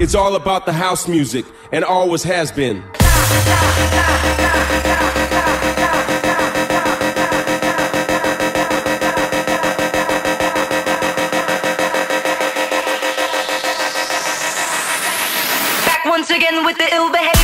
It's all about the house music, and always has been. Back once again with the ill behavior.